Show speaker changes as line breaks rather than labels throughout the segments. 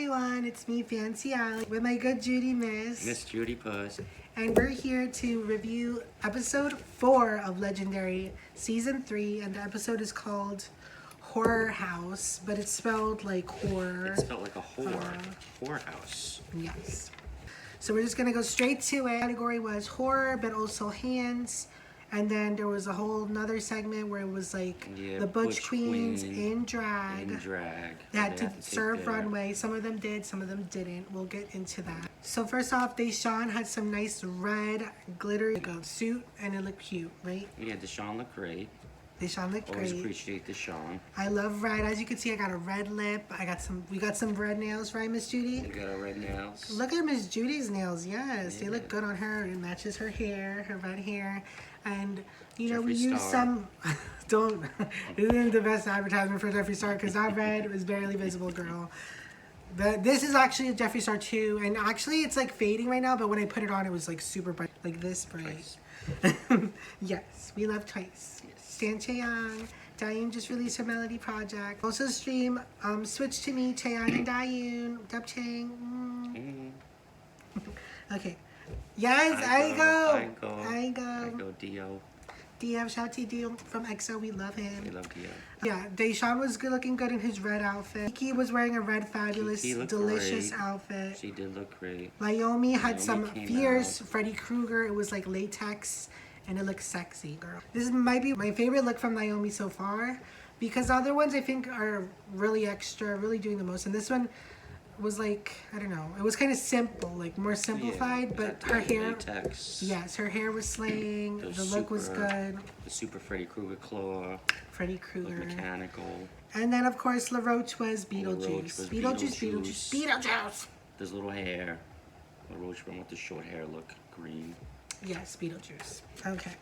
everyone, it's me, FancyAlly, with my good Judy
Miss Judy Puss.
and we're here to review episode 4 of Legendary Season 3, and the episode is called Horror House, but it's spelled like horror.
It's spelled like a whorehouse.
Yes. So we're just gonna go straight to it. The category was horror, but also hands. And then there was a whole nother segment where it was like the Butch Queens in drag. They had to serve runway. Some of them did, some of them didn't. We'll get into that. So first off, Deshawn had some nice red glitter suit, and it looked cute, right?
Yeah, Deshawn looked great.
Deshawn looked
Always
great.
appreciate Deshawn.
I love red. As you can see, I got a red lip. We got some red nails, right, Miss Judy?
You got our red nails.
Look at Miss Judy's nails. Yes, they look good on her. It matches her hair, her red hair. And, you know, we use some... Don't... This isn't the best advertisement for Jeffree Star because that red was barely visible, girl. But this is actually a Jeffree Star 2. And actually, it's like fading right now. But when I put it on, it was like super bright. Like this bright. Yes, we love Twice. Stan Chaeyoung. Dayoon just released her Melody project. Also stream Switch to Me, Chaeyoung and Dayoon. Dub Chang. Okay. Yes, I go.
Dio.
Dio, shout out to Dio from EXO. We love him.
We love Dio.
Yeah, Deshawn was good, looking good in his red outfit. Kiki was wearing a red, fabulous, delicious outfit.
She did look great.
Naomi had some fierce Freddy Krueger. It was like latex, and it looked sexy, girl. This might be my favorite look from Naomi so far, because the other ones I think are really extra, really doing the most. And this one was like, I don't know, it was kind of simple, like more simplified, but her hair, yes, her hair was slaying, the look was good.
The super Freddy Krueger claw.
Freddy Krueger.
Mechanical.
And then of course LaRoche was Beetlejuice. Beetlejuice.
There's little hair. LaRoche went with the short hair look, green.
Yes, Beetlejuice. Okay.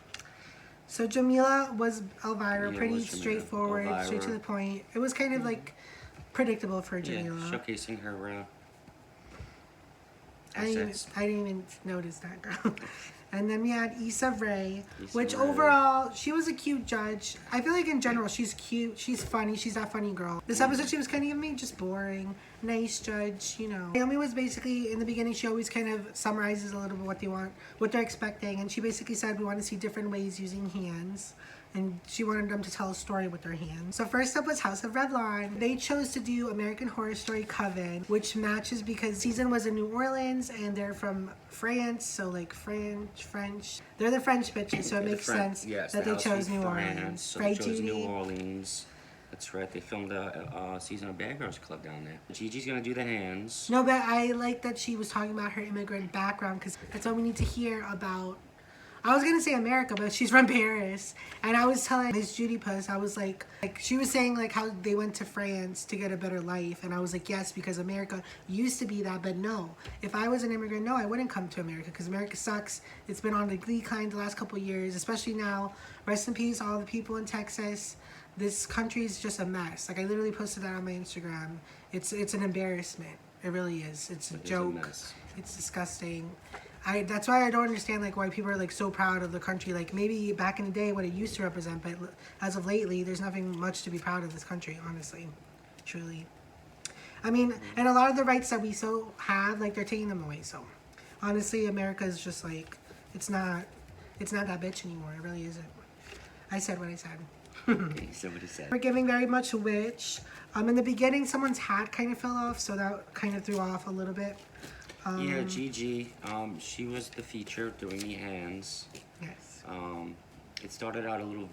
So Jamila was Elvira, pretty straightforward, straight to the point. It was kind of like predictable for Jamila.
Yeah, showcasing her
I didn't even notice that, girl. And then we had Issa Rae, which overall, she was a cute judge. I feel like in general, she's cute, she's funny, she's that funny girl. This episode, she was kind of giving me just boring, nice judge, you know. Naomi was basically, in the beginning, she always kind of summarizes a little bit what they want, what they're expecting. And she basically said, we want to see different ways using hands. And she wanted them to tell a story with their hands. So first up was House of Revlon. They chose to do American Horror Story Coven, which matches because season was in New Orleans and they're from France, so like French. They're the French bitches, so it makes sense that they chose New Orleans.
So right, Judy? New Orleans. That's right. They filmed a season of Bad Girls Club down there. Gigi's gonna do the hands.
No, but I like that she was talking about her immigrant background because that's all we need to hear about. I was gonna say America, but she's from Paris. And I was telling Miss Judy Puss, I was like she was saying like how they went to France to get a better life. And I was like, yes, because America used to be that, but no. If I was an immigrant, no, I wouldn't come to America because America sucks. It's been on the decline the last couple of years, especially now. Rest in peace, all the people in Texas. This country is just a mess. Like I literally posted that on my Instagram. It's an embarrassment. It really is. It's a joke. It's disgusting. That's why I don't understand like why people are like so proud of the country. Like maybe back in the day what it used to represent, but as of lately, there's nothing much to be proud of this country, honestly, truly. I mean, and a lot of the rights that we so have, like they're taking them away. So honestly, America is just like it's not that bitch anymore. It really isn't. I said what I said.
Okay, so what he said.
We're giving very much witch. In the beginning, someone's hat kind of fell off, so that kind of threw off a little bit.
Yeah, Gigi, she was the feature doing the hands.
Yes.
It started out a little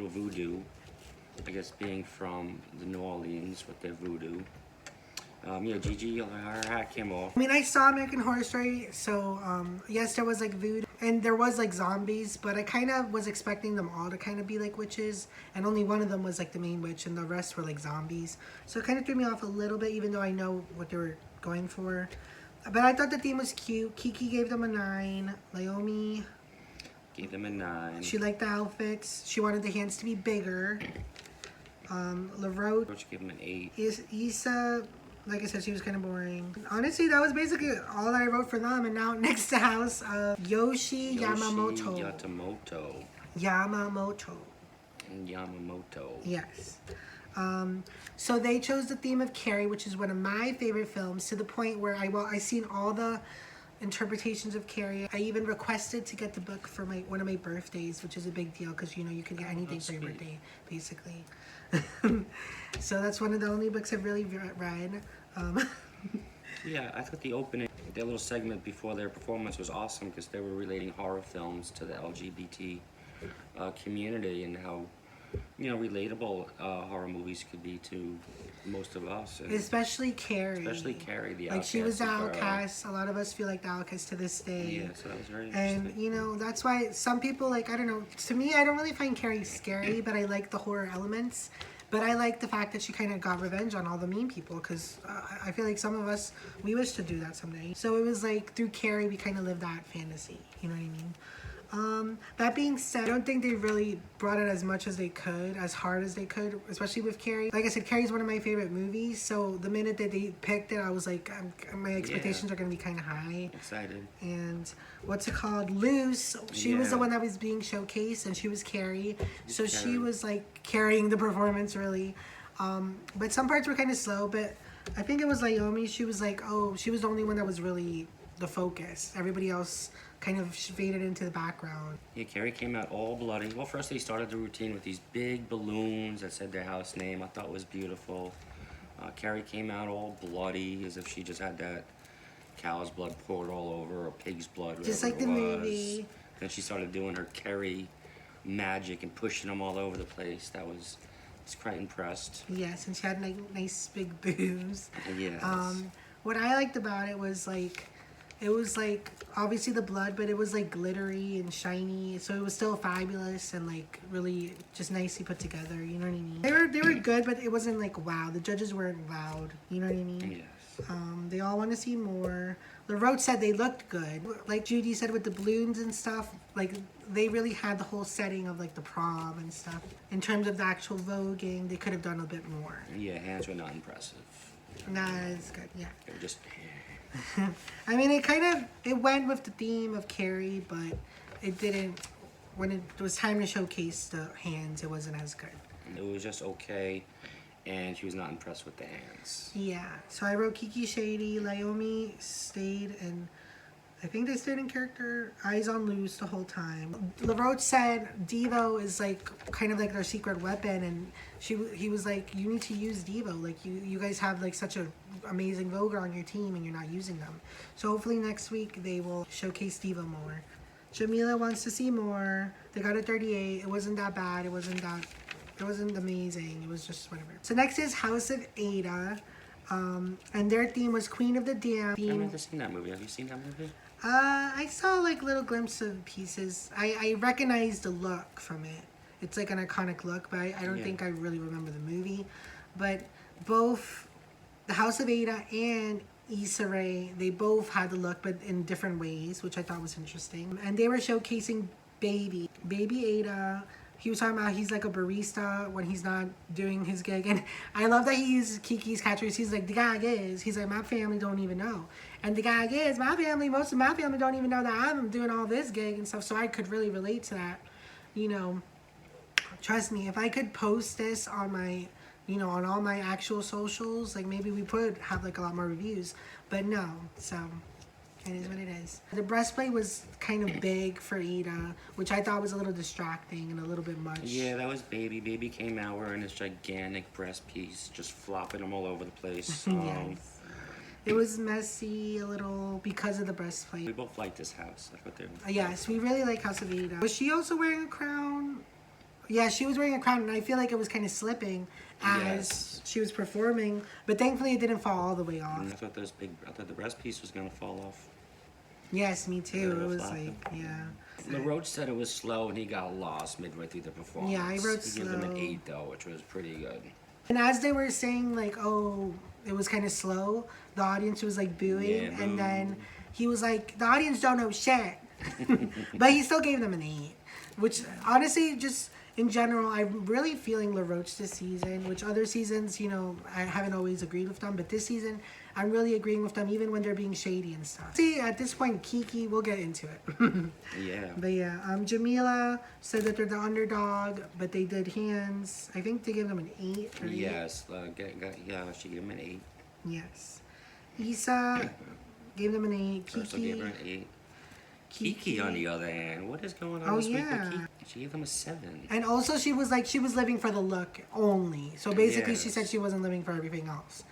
voodoo, I guess being from the New Orleans with their voodoo. Yeah, Gigi, her hat came off.
I mean, I saw American Horror Story, so yes, there was like voodoo and there was like zombies, but I kind of was expecting them all to kind of be like witches, and only one of them was like the main witch, and the rest were like zombies. So it kind of threw me off a little bit, even though I know what they were going for. But I thought the theme was cute. Kiki gave them a 9. Naomi
gave them a 9.
She liked the outfits. She wanted the hands to be bigger. LaRoche
gave them an 8.
Issa, like I said, she was kind of boring. Honestly, that was basically all that I wrote for them. And now next to house of Yohji Yamamoto. Yamamoto.
Yamamoto.
Yes. So they chose the theme of Carrie, which is one of my favorite films, to the point where I seen all the interpretations of Carrie. I even requested to get the book for one of my birthdays, which is a big deal because you can get anything for your birthday, basically. So that's one of the only books I've really read.
Yeah, I thought the opening, their little segment before their performance was awesome because they were relating horror films to the LGBT community and how, relatable horror movies could be to most of us. And
especially Carrie.
Especially Carrie, the
like
outcast.
She was the outcast. A lot of us feel like the outcast to this day.
Yeah, so that was very interesting.
And, that's why some people, I don't know, to me, I don't really find Carrie scary, but I like the horror elements. But I like the fact that she kind of got revenge on all the mean people because I feel like some of us, we wish to do that someday. So it was through Carrie, we kind of lived that fantasy. You know what I mean? That being said, I don't think they really brought it as much as they could, as hard as they could, especially with Carrie. Like I said, Carrie's one of my favorite movies, so the minute that they picked it, I was like, my expectations are going to be kind of high.
Excited.
And what's it called? Loose. She was the one that was being showcased, and she was Carrie. So she was carrying the performance really. But some parts were kind of slow, but I think it was Naomi. She was she was the only one that was really the focus. Everybody else kind of faded into the background.
Yeah, Carrie came out all bloody. Well, first they started the routine with these big balloons that said their house name. I thought it was beautiful. Carrie came out all bloody, as if she just had that cow's blood poured all over, or pig's blood,
just like the movie.
Then she started doing her Carrie magic and pushing them all over the place. I was quite impressed.
Yes, and she had nice big boobs.
Yes.
What I liked about it was it was obviously the blood, but it was glittery and shiny, so it was still fabulous and really just nicely put together. You know what I mean? They were good, but it wasn't wow. The judges weren't wowed. You know what I mean?
Yes.
They all want to see more. LaRoche said they looked good. Like Judy said with the balloons and stuff, they really had the whole setting of the prom and stuff. In terms of the actual voguing, they could have done a bit more.
Yeah, hands were not impressive.
Not as good. Yeah.
They were just.
I mean, it went with the theme of Carrie, but it didn't. When it was time to showcase the hands, it wasn't as good.
It was just okay, and she was not impressed with the hands.
Yeah, so I wrote Kiki Shady, Naomi stayed, and I think they stayed in character, eyes on loose the whole time. LaRoche said Devo is kind of their secret weapon, and he was like, you need to use Devo. You guys have such a amazing Voguer on your team and you're not using them. So hopefully next week they will showcase Devo more. Jamila wants to see more. They got a 38. It wasn't that bad. It wasn't amazing. It was just whatever. So next is House of Ada. And their theme was Queen of the Damned.
I've never seen that movie. Have you seen that movie?
I saw little glimpses of pieces. I recognized the look from it. It's an iconic look, but I don't think I really remember the movie. But both the House of Ada and Issa Rae, they both had the look, but in different ways, which I thought was interesting. And they were showcasing Baby Ada. He was talking about he's a barista when he's not doing his gig. And I love that he uses Kiki's catchphrase. He's the gag is. He's my family don't even know. And the gag is, most of my family don't even know that I'm doing all this gig and stuff. So I could really relate to that. Trust me, if I could post this on my, on all my actual socials, maybe we would have a lot more reviews. But no, so it is what it is. The breastplate was kind of big for Ada, which I thought was a little distracting and a little bit much.
Yeah, that was Baby. Baby came out wearing this gigantic breast piece, just flopping them all over the place.
Yes. It was messy a little because of the breastplate.
We both like this house. I thought they were.
Yes, we really like House of Ada. Was she also wearing a crown? Yeah, she was wearing a crown, and I feel like it was kind of slipping as she was performing. But thankfully, it didn't fall all the way off.
I thought the breast piece was gonna fall off.
Yes, me too. It was
LaRoche said it was slow, and he got lost midway through the performance.
Yeah, I wrote
He
slow.
gave them an 8 though, which was pretty good.
And as they were saying, oh, it was kind of slow, the audience was booing, and then he was like, the audience don't know shit. But he still gave them an 8, which honestly, just in general, I'm really feeling LaRoche this season, which other seasons, I haven't always agreed with them, but this season, I'm really agreeing with them even when they're being shady and stuff. See, at this point, Kiki, we'll get into it.
Yeah.
But yeah, Jamila said that they're the underdog, but they did hands. I think they gave them an 8. Right?
Yes. Yeah, she gave him an 8.
Yes. Issa gave them an 8. Kiki
Also gave her an 8. Kiki, on the other hand, what is going on this week with Kiki? She gave them a 7.
And also she was living for the look only. So basically she
Yes.
said she wasn't living for everything else.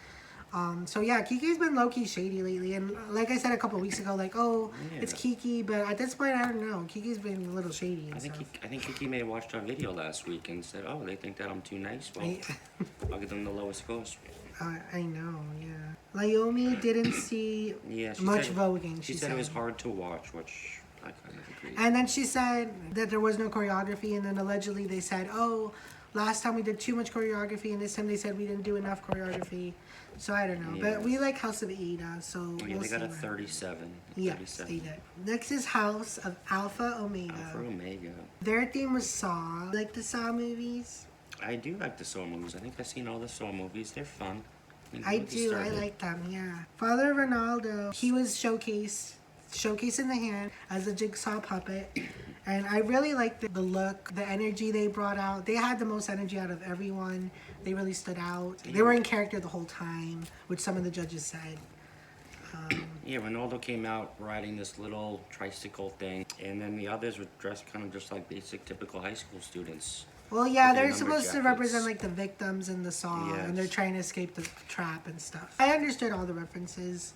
So yeah, Kiki's been low-key shady lately. And like I said a couple weeks ago, like, oh, it's Kiki. But at this point, I don't know. Kiki's been a little shady and stuff.
I think Kiki may have watched our video last week and said, oh, they think that I'm too nice. Well, I'll give them the lowest scores.
I know, yeah. Naomi didn't see much voguing.
She said it was hard to watch, which I kind of agree.
And then she said that there was no choreography, and then allegedly they said, oh, last time we did too much choreography, and this time they said we didn't do enough choreography. So I don't know. But we like House of Ada, so we'll
they
see.
got a 37.
Yes,
37.
they did. Next is House of Alpha Omega.
Alpha Omega.
Their theme was Saw. Like the Saw movies?
I do like the Saw movies. I think I've seen all the Saw movies. They're fun.
I do. I like them, yeah. Father Ronaldo, he was showcasing the hand as a jigsaw puppet. And I really liked the look, the energy they brought out. They had the most energy out of everyone. They really stood out. They were in character the whole time, which some of the judges said.
Yeah, Ronaldo came out riding this little tricycle thing, and then the others were dressed kind of just like basic, typical high school students.
Well, yeah,
With their
they're supposed to
jackets.
represent like the victims in the Saw, and they're trying to escape the trap and stuff. I understood all the references.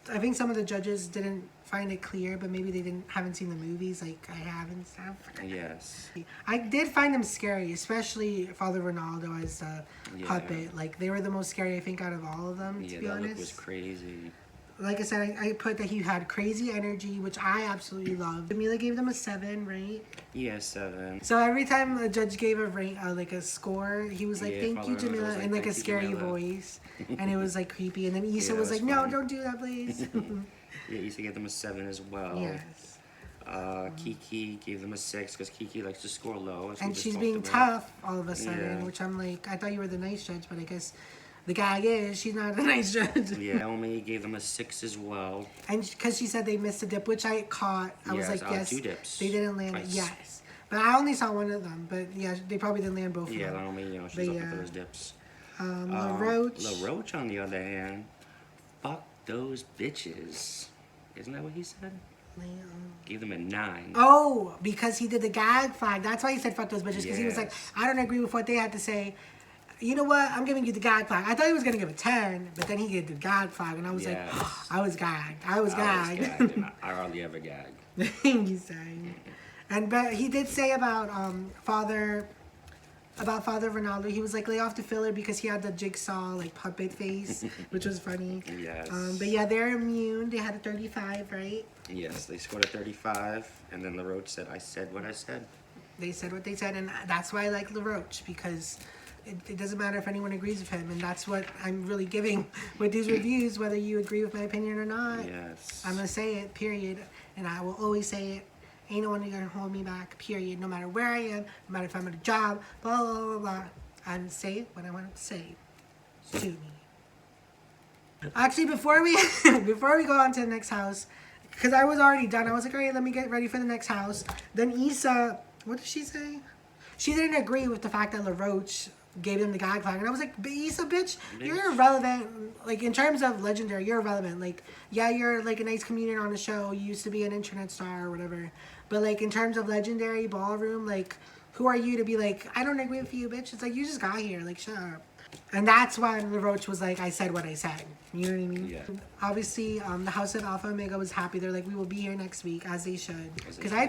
I think some of the judges didn't find it clear, but maybe they haven't seen the movies like I have and stuff.
Yes.
I did find them scary, especially Father Ronaldo as a puppet. Like they were the most scary I think out of all of them. To be
that
honest,
look was crazy.
Like I said, I put that he had crazy energy, which I absolutely loved. Jamila gave them a 7, right?
Yeah, 7.
So every time a judge gave a rate, like a score, he was like, "Thank you,
Father
Jamila,"
was like,
in like a
"Thank you,
scary
Jamila."
voice, and it was like creepy. And then Issa
Yeah,
was
that
like,
was
"No,
funny.
don't do that, please."
Yeah, Issa gave them a 7 as well.
Yes.
Kiki gave them a 6 because Kiki likes to score low.
And she's being tough all of a sudden, which I'm like, I thought you were the nice judge, but I guess the gag is she's not the nice judge.
Yeah, Naomi gave them a 6 as well.
And because she said they missed a dip, which I caught, I was like, yes,
2 dips.
they didn't land it. Yes. But I only saw one of them. But yeah, they probably didn't land both of them.
Yeah, Naomi, she's looking for those dips.
LaRoche.
LaRoche, on the other hand, fuck those bitches. Isn't that what he said? Gave them a 9.
Oh, because he did the gag flag. That's why he said fuck those bitches. Because he was like,
Yes.
I don't agree with what they had to say. You know what? I'm giving you the gag flag. I thought he was going to give a 10, but then he gave the gag flag. And I was like, I was gagged. I was gagged.
And I hardly ever gag.
He's saying. But he did say about Father Ronaldo, he was like, lay off the filler because he had the jigsaw like puppet face, which was funny.
Yes.
But yeah, they're immune. They had a 35, right?
Yes, they scored a 35, and then LaRoche said, I said what I said.
They said what they said, and that's why I like LaRoche, because it doesn't matter if anyone agrees with him, and that's what I'm really giving with these reviews, whether you agree with my opinion or not.
Yes.
I'm going to say it, period, and I will always say it. Ain't no one gonna hold me back, period. No matter where I am, no matter if I'm at a job, blah, blah, blah, blah. I'm gonna say what I want to say. Sue me. Actually, before we go on to the next house, because I was already done, I was like, all right, let me get ready for the next house. Then Issa, what did she say? She didn't agree with the fact that LaRoche gave them the gag flag. And I was like, Issa, bitch, you're irrelevant. Like, in terms of legendary, you're irrelevant. Like, yeah, you're like a nice comedian on the show. You used to be an internet star or whatever. But, like, in terms of legendary ballroom, like, who are you to be like, I don't agree with you, bitch? It's like, you just got here. Like, shut up. And that's why LaRoche was like, I said what I said. You know what I mean?
Yeah.
Obviously, the House of Alpha Omega was happy. They're like, we will be here next week, as they should. Because I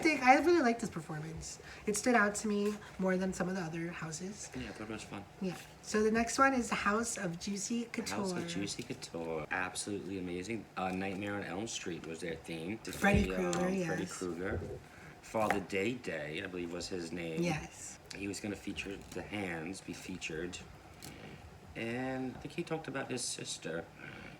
really liked this performance. It stood out to me more than some of the other houses.
Yeah, I thought it was fun.
Yeah. So the next one is the House of Juicy Couture.
House of Juicy Couture. Absolutely amazing. Nightmare on Elm Street was their theme.
Freddy Krueger, yes.
Freddy Krueger. Father Day, I believe was his name.
Yes.
He was going to feature the hands, be featured. And I think he talked about his sister.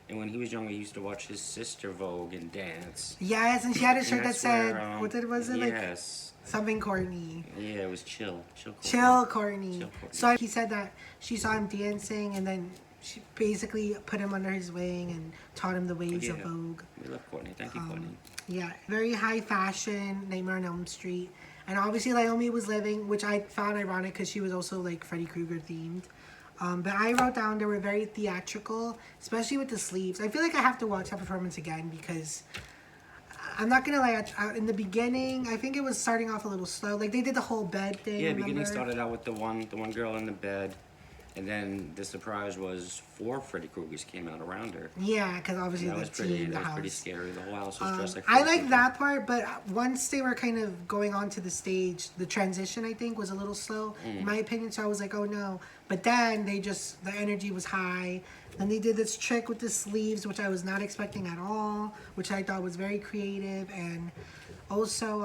And when he was younger, he used to watch his sister Vogue and dance.
Yes, and she had a shirt that
that's
said,
where,
was it
yes.
like something Courtney?
Yeah, it was Chill Courtney.
Chill Courtney.
Chill Courtney.
So he said that she saw him dancing, and then she basically put him under his wing and taught him the ways of
Yeah.
Vogue.
We love Courtney. Thank you, Courtney.
Yeah, very high fashion, Nightmare on Elm Street. And obviously Naomi was living, which I found ironic because she was also like Freddy Krueger themed. But I wrote down they were very theatrical, especially with the sleeves. I feel like I have to watch that performance again because I'm not gonna lie. In the beginning, I think it was starting off a little slow. Like they did the whole bed thing.
Yeah,
remember?
beginning started out with the one girl in the bed, and then the surprise was 4 Freddy Kruegers came out around her.
Yeah, because obviously
And that
the
was
team, the
that was
house.
pretty scary. The whole house was dressed like.
I
Freddy
like
Krueger.
that part, but once they were kind of going onto the stage, the transition I think was a little slow, in my opinion. So I was like, oh no. But then the energy was high. Then they did this trick with the sleeves, which I was not expecting at all, which I thought was very creative. And also,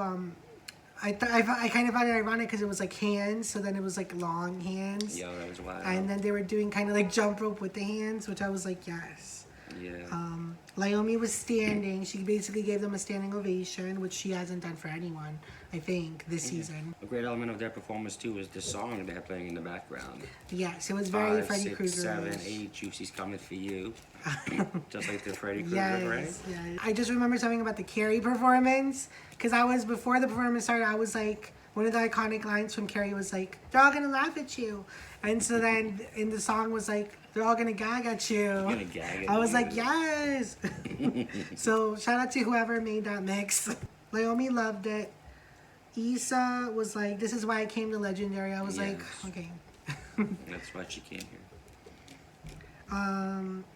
I kind of found it ironic because it was like hands, so then it was like long hands.
Yeah, that was wild.
And then they were doing kind of like jump rope with the hands, which I was like, yes.
Yeah.
Naomi was standing. She basically gave them a standing ovation, which she hasn't done for anyone, I think, this season.
A great element of their performance too was the song they're playing in the background.
Yes, it was very
5,
Freddy
6,
Krueger.
7, 8, Juicy's coming for you. Just like the Freddy Krueger,
Yes,
right?
yes. I just remember something about the Carrie performance, because before the performance started, I was like, one of the iconic lines from Carrie was like, they're all gonna laugh at you. And so then in the song was like, they're all gonna gag at you.
Gonna gag at
I was
you.
like, yes. So shout out to whoever made that mix. Naomi loved it. Issa was like, this is why I came to Legendary. I was like,
Yes.
okay.
That's why she came here.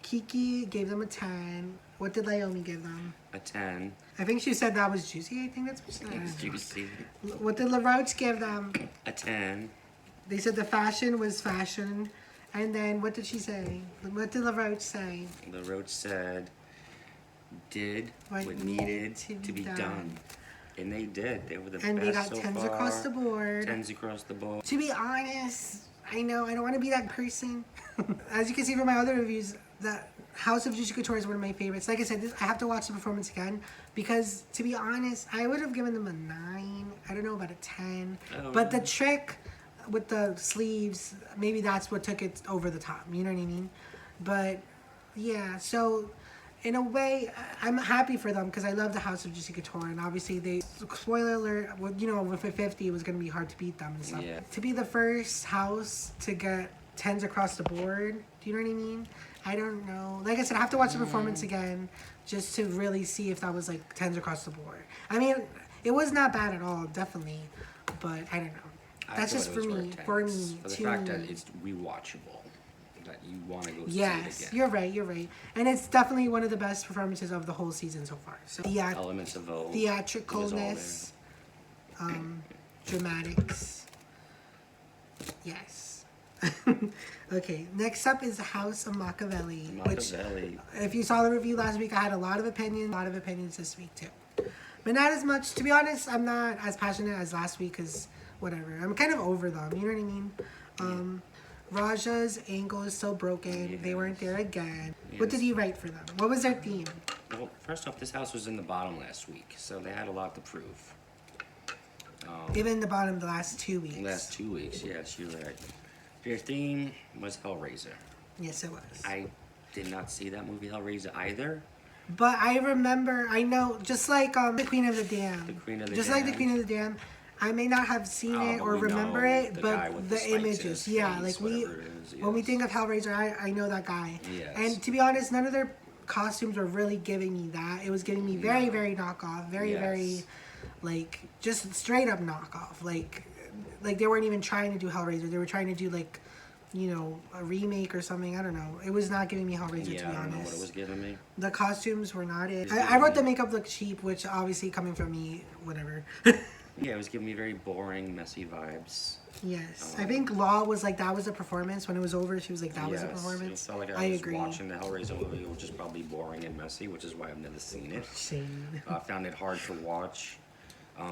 Kiki gave them a 10. What did Naomi give them?
A 10.
I think she said that was juicy. I think that's what she said.
It's Juicy.
What did LaRoche give them?
A 10.
They said the fashion was fashion. And then what did she say? What did LaRoche say?
The Roach said, did
What
what needed to be done. And they did. They were the
And
best
they got
so
10s
far.
across the board.
10s across the board.
To be honest, I know I don't want to be that person. As you can see from my other reviews, the House of Juicy Couture is one of my favorites. Like I said, I have to watch the performance again because, to be honest, I would have given them a 9. I don't know about a 10.
Oh.
But the trick with the sleeves, maybe that's what took it over the top. You know what I mean? But yeah, so in a way, I'm happy for them because I love the House of Juicy Couture, and obviously spoiler alert, well, you know, with a 50, it was going to be hard to beat them and stuff.
Yeah.
To be the first house to get 10s across the board, do you know what I mean? I don't know. Like I said, I have to watch the performance again just to really see if that was like 10s across the board. I mean, it was not bad at all, definitely, but I don't know.
I
That's
thought
just
it
for
was
me.
worth
For
10s.
me.
For the
to
fact
me.
that it's rewatchable. That you want to go see it
Yes,
again.
you're right. You're right, and it's definitely one of the best performances of the whole season so far. So yeah,
Elements of Vogue. It was all
theatricalness, dramatics. Yes. Okay. Next up is the House of Makaveli, which,
Makaveli.
if you saw the review last week, I had a lot of opinions. A lot of opinions this week too, but not as much. To be honest, I'm not as passionate as last week because whatever. I'm kind of over them. You know what I mean? Raja's angle is so broken. They weren't there again. What did you write for them? What was their theme?
Well, first off, this house was in the bottom last week, so they had a lot to prove.
They've been in the bottom the last 2 weeks.
Last 2 weeks, yes, you're right. Their theme was Hellraiser.
Yes, it was.
I did not see that movie Hellraiser either.
But I remember, I know, just like the Queen of the Dam.
The Queen of the
Just
Dam.
like the Queen of the Dam. I may not have seen it
but
or
we
remember
know
it,
the guy
but
with
the
spikes in
images,
his
yeah,
face,
like
whatever it is,
when we
yes.
think of Hellraiser, I know that guy.
Yes.
And to be honest, none of their costumes were really giving me that. It was giving me very, very knockoff, very,
Yes.
very, like, just straight up knockoff. Like they weren't even trying to do Hellraiser. They were trying to do like, you know, a remake or something. I don't know. It was not giving me Hellraiser, to be
Yeah, I don't know what
honest.
it was giving me.
The costumes were not it.
It's
I wrote the
giving me-
makeup looked cheap, which obviously coming from me, whatever.
Yeah, it was giving me very boring, messy vibes.
Yes. I think Law was like, that was a performance. When it was over, she was like, that was a
Yes,
performance.
It felt like
I
I was
agree.
watching the Hellraiser movie, which is probably boring and messy, which is why I've never seen it.
Shame.
I found it hard to watch.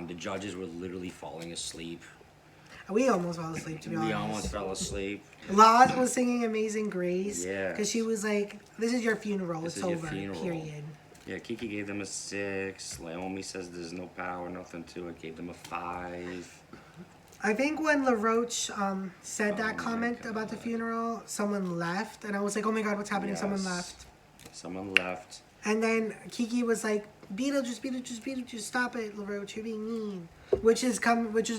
The judges were literally falling asleep.
We almost fell asleep, to be
We
honest.
almost fell asleep.
Law was singing Amazing Grace.
Yes.
Because she was like, this is your funeral.
This
It's
is your
over.
funeral.
Period.
Yeah, Kiki gave them a 6. Naomi says there's no power, nothing to it. Gave them a 5.
I think when LaRoche said
Oh
that
my
comment about the
God.
funeral, someone left, and I was like, oh my god, what's happening? Someone
Yes.
left.
Someone left.
And then Kiki was like, Beetlejuice, Beetlejuice, Beetlejuice, stop it, LaRoche, you're being mean. Which is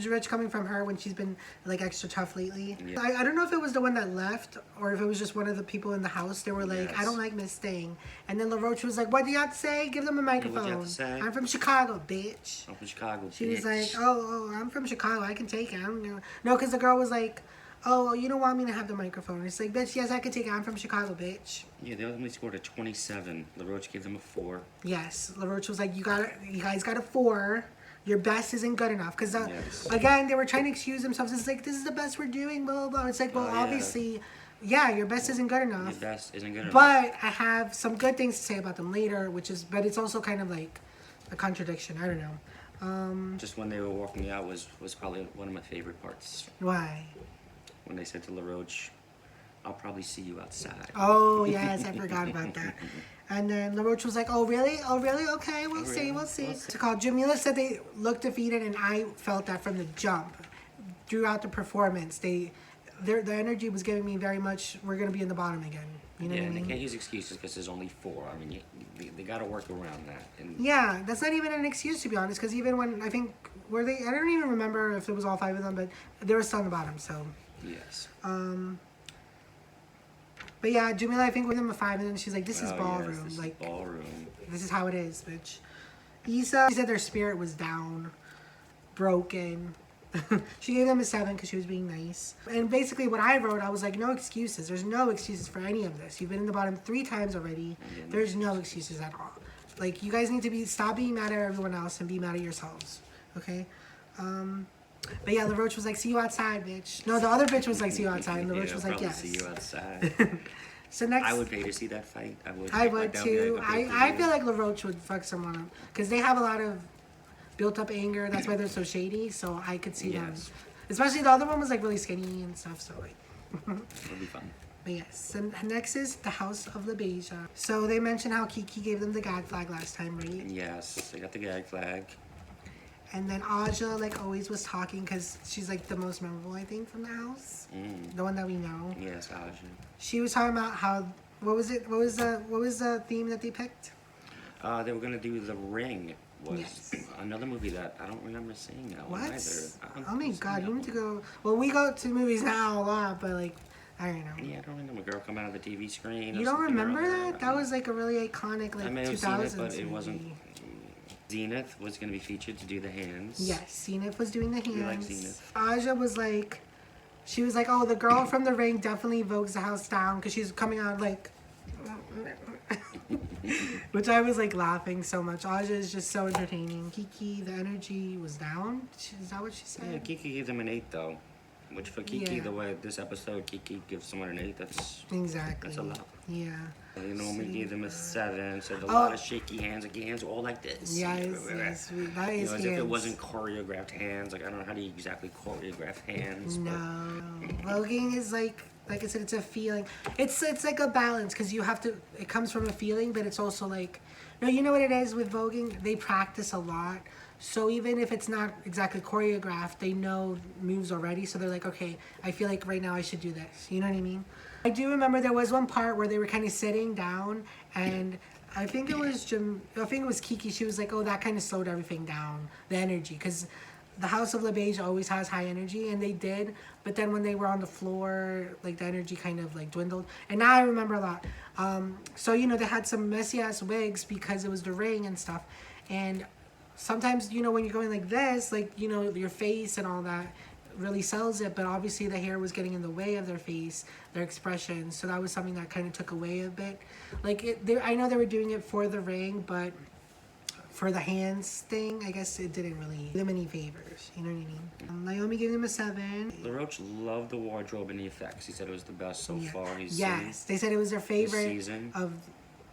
rich coming from her when she's been like extra tough lately.
Yeah.
I don't know if it was the one that left or if it was just one of the people in the house. They were like,
Yes.
I don't like Miss Thing. And then LaRoche was like, what do you have to say? Give them a microphone.
what do you have to say?
I'm from Chicago, bitch.
I'm from Chicago.
She was
bitch.
like, oh, I'm from Chicago. I can take it. I don't know. No, because the girl was like, oh, you don't want me to have the microphone. It's like, bitch, yes, I can take it. I'm from Chicago, bitch.
Yeah, they only scored a 27. LaRoche gave them a 4.
Yes, LaRoche was like, you guys got a 4. Your best isn't good enough. Because,
Yes.
again, they were trying to excuse themselves. It's like, this is the best we're doing, blah, blah, blah. It's like, well,
Oh, yeah.
obviously, yeah, your best isn't good
Your
enough.
best isn't good enough.
But I have some good things to say about them later, but it's also kind of like a contradiction. I don't know.
Just when they were walking out was probably one of my favorite parts.
Why?
When they said to LaRoche, I'll probably see you outside.
Oh, yes, I forgot about that. And then LaRoche was like, oh, really? Oh, really? Okay, we'll see,
really?
we'll see.
We'll see.
It's called Jamila said they looked defeated, and I felt that from the jump. Throughout the performance, their energy was giving me very much, we're going to be in the bottom again. You know
Yeah,
what I
and they
mean?
can't use excuses because there's only 4. I mean, they got to work around that. And
Yeah, that's not even an excuse, to be honest, because even when, I think, I don't even remember if it was all 5 of them, but they were still on the bottom, so.
yes.
But yeah, Jamila, I think, gave them a 5, and then she's like, this is
Oh,
ballroom.
yes, this
like,
is ballroom.
this is how it is, bitch. Issa, she said their spirit was down, broken. She gave them a 7 because she was being nice. And basically what I wrote, I was like, no excuses. There's no excuses for any of this. You've been in the bottom 3 times already. There's no excuses at all. Like, you guys need to stop being mad at everyone else and be mad at yourselves. Okay? But yeah, LaRoche was like, see you outside, bitch. No, the other bitch was like, see you outside. And LaRoche
Yeah,
was
I'll
like,
probably
yes.
see you outside.
So next...
I would pay to see that fight.
I would
That would be
too.
like a pay-per-view.
I feel like LaRoche would fuck someone up. Because they have a lot of built up anger. That's why they're so shady. So I could see them.
Yes.
Especially the other one was like really skinny and stuff. So like...
It'll be fun.
But yes. And next is the House of Labeija. So they mentioned how Kiki gave them the gag flag last time, right?
Yes, they got the gag flag.
And then Aja, like always, was talking because she's like the most memorable, I think, from the house. The one that we know.
Yes, Aja.
She was talking about how... What was it? What was the theme that they picked?
They were gonna do The Ring. Was
Yes.
another movie that I don't remember seeing that one
What?
either. I don't
Oh my
remember
god,
seeing
you
that
need to
one.
go... Well, we go to movies now a lot, but like, I don't know.
Yeah, I don't remember. A girl come out of the TV screen.
You
or
don't
something
remember
earlier.
that? That was like a really iconic, like,
I may have
2000s
seen it, but it wasn't.
movie.
Zenith was gonna be featured to do the hands.
Yes, Zenith was doing the hands.
We like Zenith.
Aja was like... She was like, oh, the girl from The Ring definitely vogues the house down because she's coming out like... Which I was like laughing so much. Aja is just so entertaining. Kiki, the energy was down. Is that what she said?
Yeah, Kiki gave them an 8 though. Which for Kiki,
Yeah.
the way this episode, Kiki gives someone an 8.
Exactly.
That's a lot.
Yeah.
You normally gave them a 7. So a
Oh.
lot of shaky hands, like hands all like this.
Yes, yes. That
You
is
know, as if it
hands.
wasn't choreographed hands. Like I don't know how do you exactly choreograph hands. but-
No. Voguing is like I said, it's a feeling. It's like a balance because you have to, it comes from a feeling, but it's also like, no, you know what it is with voguing? They practice a lot. So even if it's not exactly choreographed, they know moves already. So they're like, okay, I feel like right now I should do this. You know what I mean? I do remember there was one part where they were kind of sitting down and I think it was Kiki. She was like, oh, that kind of slowed everything down, the energy. Because the House of Labeija always has high energy, and they did. But then when they were on the floor, like the energy kind of like dwindled. And now I remember a lot. So, you know, they had some messy ass wigs because it was The Ring and stuff. And sometimes, you know, when you're going like this, like, you know, your face and all that really sells it. But obviously the hair was getting in the way of their face, their expression. So that was something that kind of took away a bit. Like, I know they were doing it for The Ring, but for the hands thing, I guess it didn't really do them any favors. You know what I mean? Naomi gave them a 7.
LaRoche loved the wardrobe and the effects. He said it was the best so far he's
Yes,
seen.
they said it was their favorite
season.
of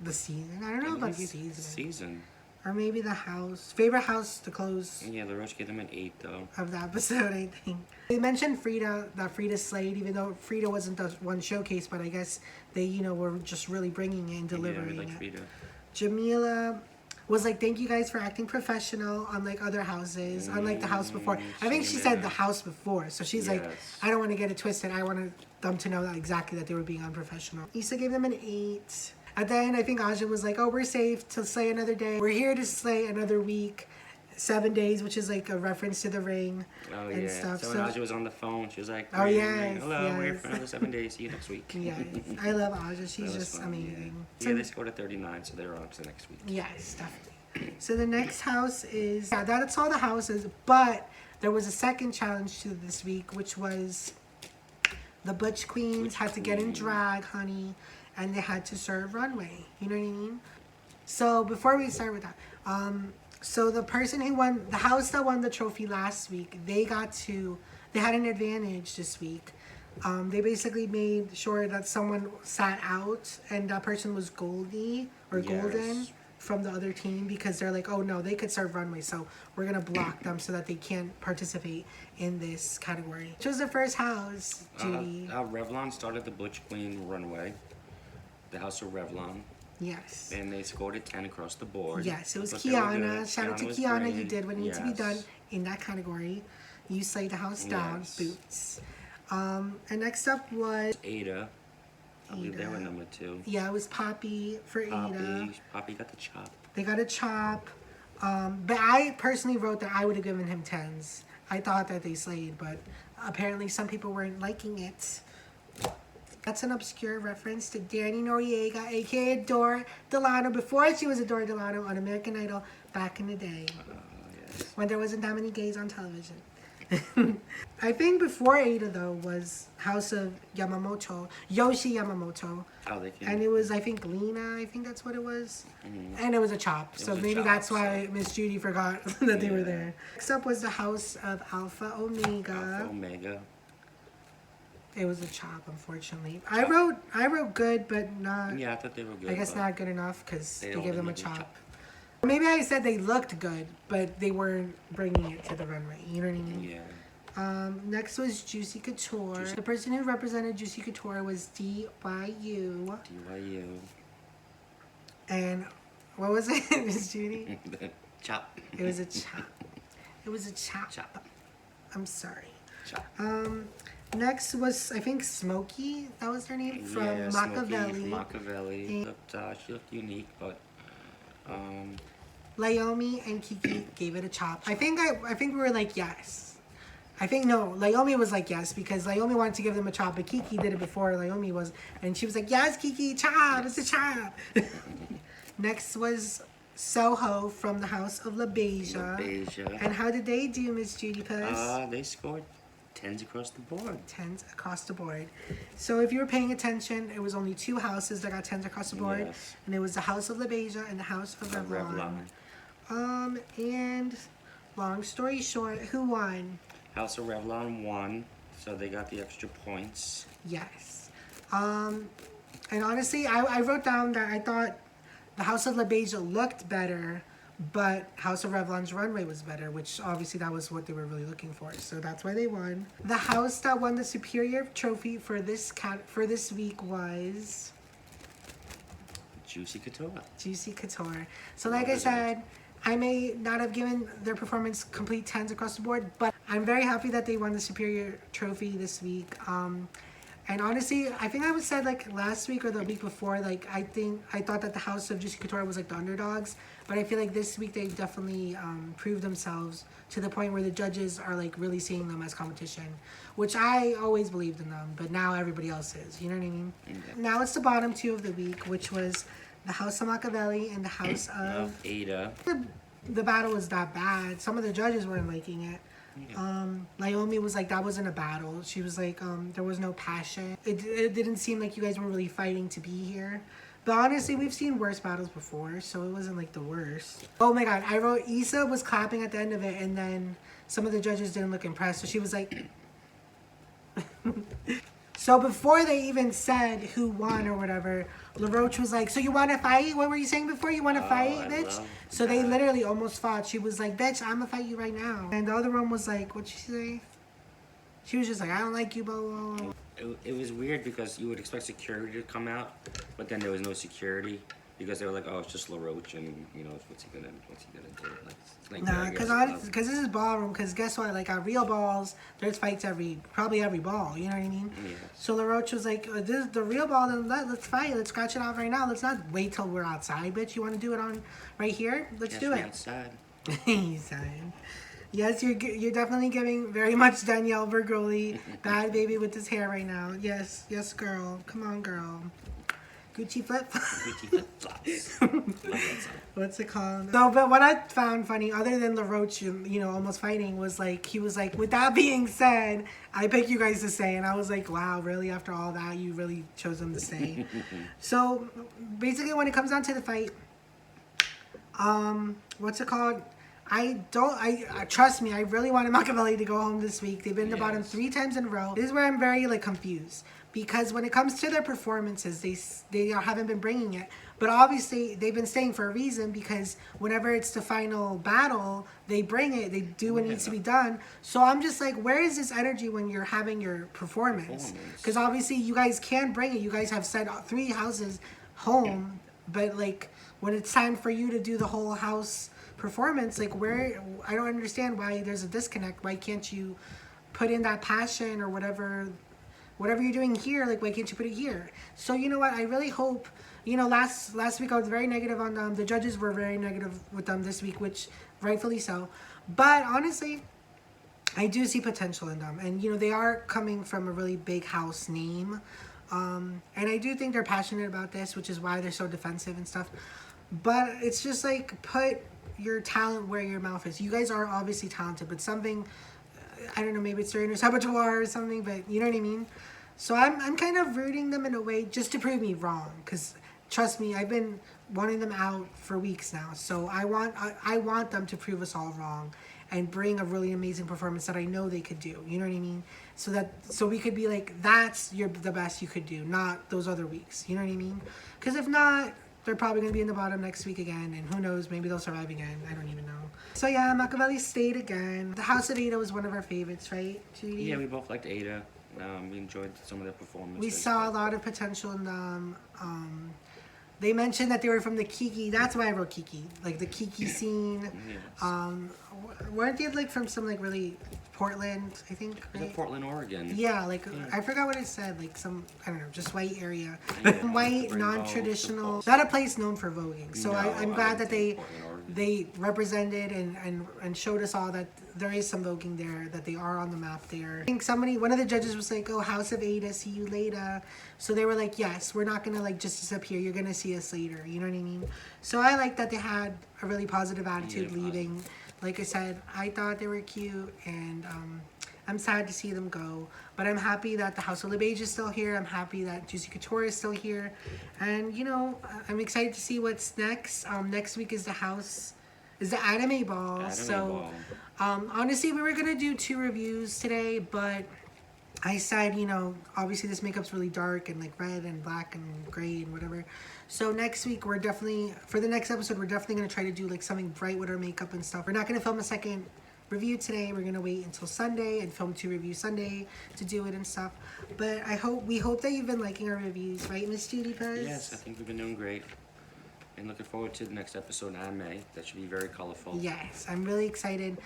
the season. I don't know about season.
Season.
Or maybe the house. Favorite house to close
Yeah, LaRoche gave them an 8 though.
of the episode, I think. They mentioned Frida, that Frida slayed, even though Frida wasn't the one showcase, but I guess they, you know, were just really bringing it and delivering
Yeah, we like
it.
Frida.
Jamila, was like, thank you guys for acting professional, unlike other houses, unlike the house before. I think she said the house before. So she's like, I don't want to get it twisted. I want them to know that exactly that they were being unprofessional. Issa gave them an 8. At the end, I think Aja was like, oh, we're safe to slay another day. We're here to slay another week. 7 days, which is like a reference to the ring and stuff.
So when Aja was on the phone, she was like,
oh yeah,
hello, we're here for another 7 days. See you next week.
Yeah, I love Aja. She's just amazing.
Yeah, they scored a 39, so they're on to the next week.
Yes, definitely. So the next house is, that's all the houses, but there was a second challenge to this week, which was the Butch Queens had to get in drag, honey, and they had to serve runway. You know what I mean? So before we start with that, so the person who won, the house that won the trophy last week, they had an advantage this week. They basically made sure that someone sat out and that person was Goldie or Golden from the other team, because they're like, oh no, they could serve runway, so we're gonna block them so that they can't participate in this category. Which was the first house, Judy?
Revlon started the Butch Queen runway, the house of Revlon.
Yes.
And they scored a 10 across the board.
Yes, it was Kiana. Shout out to Kiana. You did what needed to be done in that category. You slayed the house down. Boots. And next up was
Ada. I believe they were number 2.
Yeah, it was Poppy for Ada.
Poppy got the chop.
They got a chop. But I personally wrote that I would have given him 10s. I thought that they slayed, but apparently some people weren't liking it. That's an obscure reference to Danny Noriega, aka Dora Delano, before she was Dora Delano on American Idol back in the day. When there wasn't that many gays on television. I think before Ada, though, was House of Yamamoto, Yohji Yamamoto.
Oh, they came.
And it was, I think, Lena, I think that's what it was. And it was a chop. So maybe that's why Miss Judy forgot that they were there. Next up was the House of Alpha Omega.
Alpha Omega.
It was a chop, unfortunately. I wrote good, but not.
Yeah, I thought they were good.
I guess not good enough because they gave them a chop.
chop.
Maybe I said they looked good, but they weren't bringing it to the runway. You know what I mean?
Yeah.
Next was Juicy Couture. The person who represented Juicy Couture was DYU.
DYU.
And what was it, Miss Judy?
Chop.
It was a chop. It was a chop.
Chop.
I'm sorry.
Chop.
Next was, I think, Smokey. That was her name, from Makaveli.
Makaveli. She looked unique, but
Laomi and Kiki gave it a chop. I think we were like, yes. I think no, Laomi was like yes, because Laomi wanted to give them a chop, but Kiki did it before Laomi was, and she was like, yes, Kiki, chop, it's a chop. Next was Soho from the House of Labeija. And how did they do, Miss Judy Puss?
They scored 10s across the board.
10s across the board. So if you were paying attention, it was only 2 houses that got 10s across the board.
Yes.
And it was the House of Labeija and the House of Revlon. And long story short, who won?
House of Revlon won, so they got the extra points.
Yes. And honestly, I wrote down that I thought the House of Labeija looked better, but House of Revlon's runway was better, which obviously that was what they were really looking for. So that's why they won. The house that won the Superior Trophy for this week was
Juicy Couture.
Juicy Couture. So like I said, I may not have given their performance complete 10s across the board, but I'm very happy that they won the Superior Trophy this week. And honestly, I think I was said like last week or the week before, like I thought that the House of Juicy Couture was like the underdogs, but I feel like this week they definitely proved themselves to the point where the judges are like really seeing them as competition, which I always believed in them, but now everybody else is, you know what I mean? Mm-hmm. Now it's the bottom 2 of the week, which was the House of Makaveli and the House of
Ada.
The battle was that bad. Some of the judges weren't liking it. Laomi was like, that wasn't a battle. She was like, there was no passion. It didn't seem like you guys were really fighting to be here. But honestly, we've seen worse battles before, so it wasn't like the worst. Oh my god, I wrote Issa was clapping at the end of it, and then some of the judges didn't look impressed, so she was like... So before they even said who won or whatever, LaRoche was like, so you want to fight? What were you saying before? You want to fight, bitch? So they literally almost fought. She was like, bitch, I'm going to fight you right now. And the other one was like, what'd she say? She was just like, I don't like you, blah, blah, blah.
It was weird because you would expect security to come out, but then there was no security. because they were like, oh, it's just La Roche, and you know, what's he gonna do? Like, it's like
Nah,
Vegas,
because this is ballroom. Because guess what? Like at real balls, there's fights probably every ball. You know what I mean?
Yes.
So LaRoche was like, "This is the real ball. Then let's fight. Let's scratch it out right now. Let's not wait till we're outside, bitch. You want to do it on right here? Let's
Yes,
do
we're
it."
outside.
He's saying. Yes, you're definitely giving very much Danielle Bergoli, bad baby with his hair right now. Yes, yes, girl. Come on, girl. Gucci flip.
Gucci flip-flops. Love that song.
What's it called? No, but what I found funny, other than LaRoche, you know, almost fighting, was like, he was like, with that being said, I picked you guys to stay. And I was like, wow, really? After all that, you really chose them to stay. So, basically, when it comes down to the fight, what's it called? Trust me, I really wanted Makaveli to go home this week. They've been in the bottom 3 times in a row. This is where I'm very, like, confused. Because when it comes to their performances, they haven't been bringing it. But obviously, they've been staying for a reason, because whenever it's the final battle, they bring it. They do what needs to be done. So I'm just like, where is this energy when you're having your performance? Because obviously, you guys can bring it. You guys have sent 3 houses home. But, like, when it's time for you to do the whole house performance, like, where... I don't understand why there's a disconnect. Why can't you put in that passion or whatever you're doing here? Like, why can't you put it here? So, you know what? I really hope... You know, last week I was very negative on them. The judges were very negative with them this week, which rightfully so. But honestly, I do see potential in them. And, you know, they are coming from a really big house name. And I do think they're passionate about this, which is why they're so defensive and stuff. But it's just like, put your talent where your mouth is. You guys are obviously talented, but something... I don't know, maybe it's during your saboteur or something, but you know what I mean? So I'm kind of rooting them in a way just to prove me wrong, because trust me, I've been wanting them out for weeks now. So I want them to prove us all wrong and bring a really amazing performance that I know they could do. You know what I mean? So we could be like, that's the best you could do, not those other weeks. You know what I mean? Because if not, they're probably going to be in the bottom next week again, and who knows, maybe they'll survive again. I don't even know. So yeah, Makaveli stayed again. The House of Ada was one of our favorites, right, Judy?
Yeah, we both liked Ada. We enjoyed some of their performances.
We saw a lot of potential in them. They mentioned that they were from the Kiki. That's why I wrote Kiki. Like the Kiki scene.
Yes.
Weren't they like from some like really Portland, I think?
Right? Is it Portland, Oregon?
Yeah, like I forgot what it said. Like some, I don't know, just white area. White, non-traditional. Not a place known for voguing. So no, I'm glad that they represented and showed us all that there is some voguing there, that they are on the map there. I think one of the judges was like, oh, House of Ada, see you later. So they were like, yes, we're not gonna like just disappear. You're gonna see us later. You know what I mean? So I like that they had a really positive attitude leaving. Like I said, I thought they were cute, and I'm sad to see them go. But I'm happy that the House of Labeija is still here. I'm happy that Juicy Couture is still here. And, you know, I'm excited to see what's next. Next week is the anime ball. Honestly, we were going to do 2 reviews today, but I said, you know, obviously this makeup's really dark and like red and black and gray and whatever. So next week, for the next episode, we're definitely going to try to do like something bright with our makeup and stuff. We're not going to film a second review today. We're going to wait until Sunday and film 2 reviews Sunday to do it and stuff. But we hope that you've been liking our reviews, right, Miss Judy Puss?
Yes, I think we've been doing great. And looking forward to the next episode, anime. That should be very colorful.
Yes, I'm really excited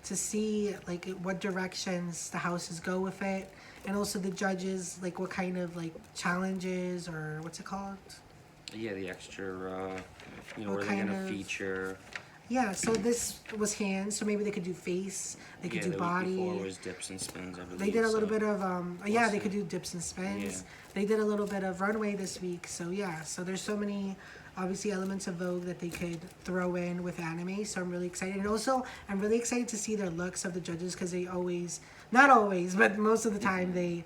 to see like what directions the houses go with it, and also the judges, like what kind of like challenges or what's it called?
Yeah, the extra, you know, where they're gonna feature.
Yeah, so this was hands, so maybe they could do face, they could do body.
The week before was dips and spins, I believe.
They did a little bit of, they could do dips and spins. Yeah. They did a little bit of runway this week, so yeah. So there's so many, obviously, elements of Vogue that they could throw in with anime, so I'm really excited. And also, I'm really excited to see their looks of the judges, because they always, not always, but most of the time, they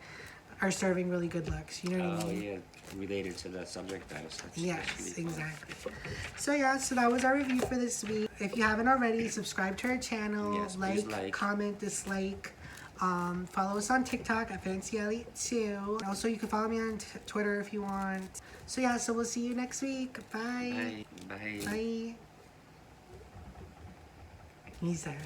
are serving really good looks, you know what I mean? Oh, yeah.
Related to the subject matter.
Yes, exactly. So yeah, so that was our review for this week. If you haven't already, subscribe to our channel, yes, like, comment, dislike. Follow us on TikTok at FancyAlly too. Also, you can follow me on Twitter if you want. So yeah, so we'll see you next week. Bye.
Bye. Bye.
Bye. He's there.